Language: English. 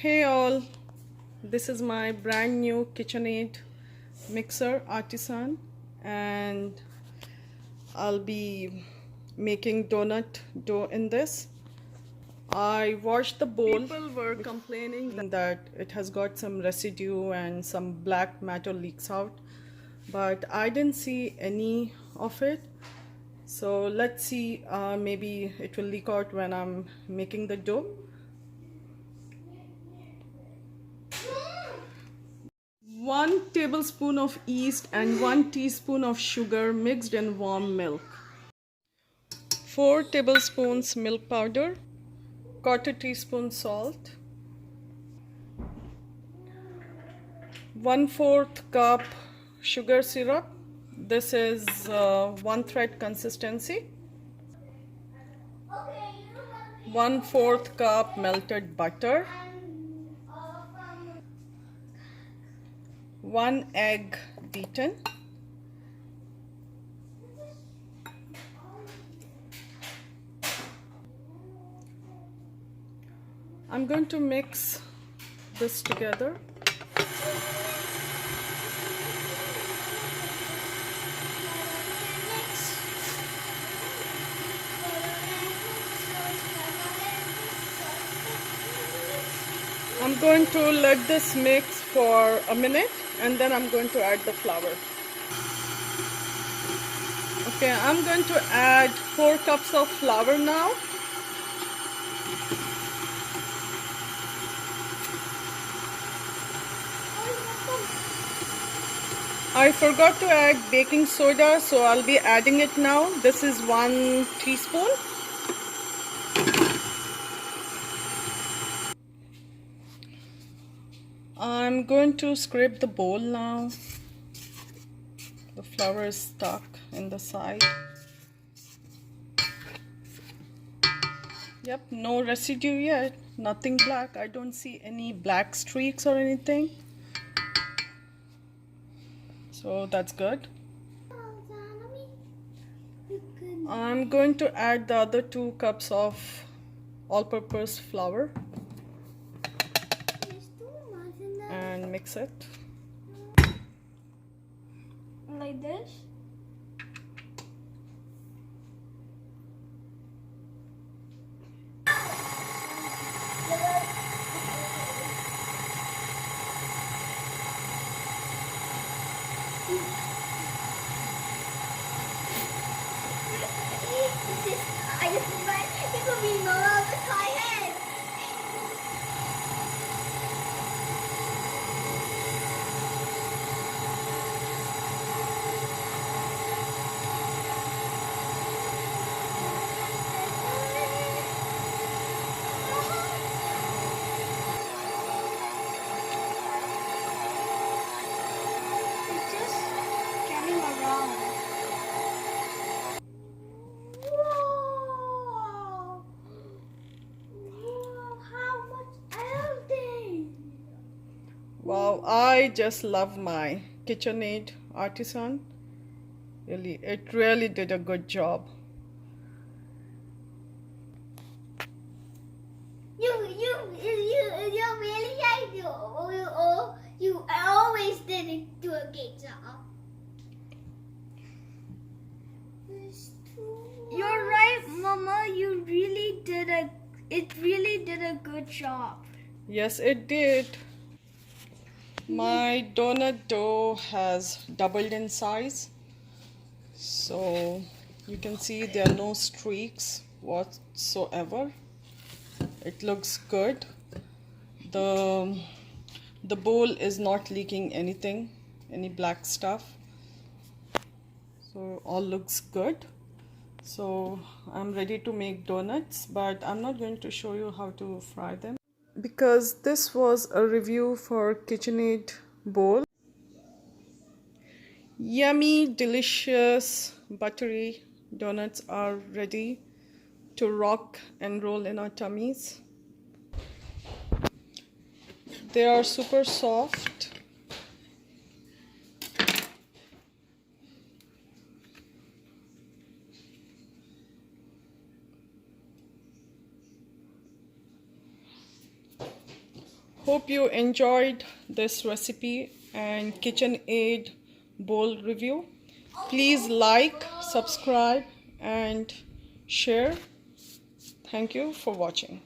Hey all, this is my brand new KitchenAid mixer Artisan, and I'll be making donut dough in this. I washed the bowl. People were complaining that it has got some residue and some black matter leaks out, but I didn't see any of it. So let's see, maybe it will leak out when I'm making the dough. 1 tablespoon of yeast and 1 teaspoon of sugar mixed in warm milk. 4 tablespoons milk powder, 1/4 teaspoon salt, 1/4 cup sugar syrup. This is 1 thread consistency. 1/4 cup melted butter. 1 egg beaten. I'm going to mix this together. I'm going to let this mix for a minute and then I'm going to add the flour. Okay, I'm going to add 4 cups of flour now. I forgot to add baking soda, so I'll be adding it now. This is 1 teaspoon. I'm going to scrape the bowl now. The flour is stuck in the side. Yep, no residue yet, nothing black. I don't see any black streaks or anything. So that's good. I'm going to add the other 2 cups of all-purpose flour and mix it. Like this? Wow, I just love my KitchenAid Artisan. Really, it really did a good job. You always didn't do a good job. You're right, Mama. It really did a good job. Yes, it did. My donut dough has doubled in size. So you can see there are no streaks whatsoever. It looks good. The bowl is not leaking anything, any black stuff. So all looks good. So I'm ready to make donuts, but I'm not going to show you how to fry them because this was a review for KitchenAid bowl. Yummy, delicious, buttery donuts are ready to rock and roll in our tummies. They are super soft. Hope you enjoyed this recipe and KitchenAid bowl review. Please like, subscribe and share. Thank you for watching.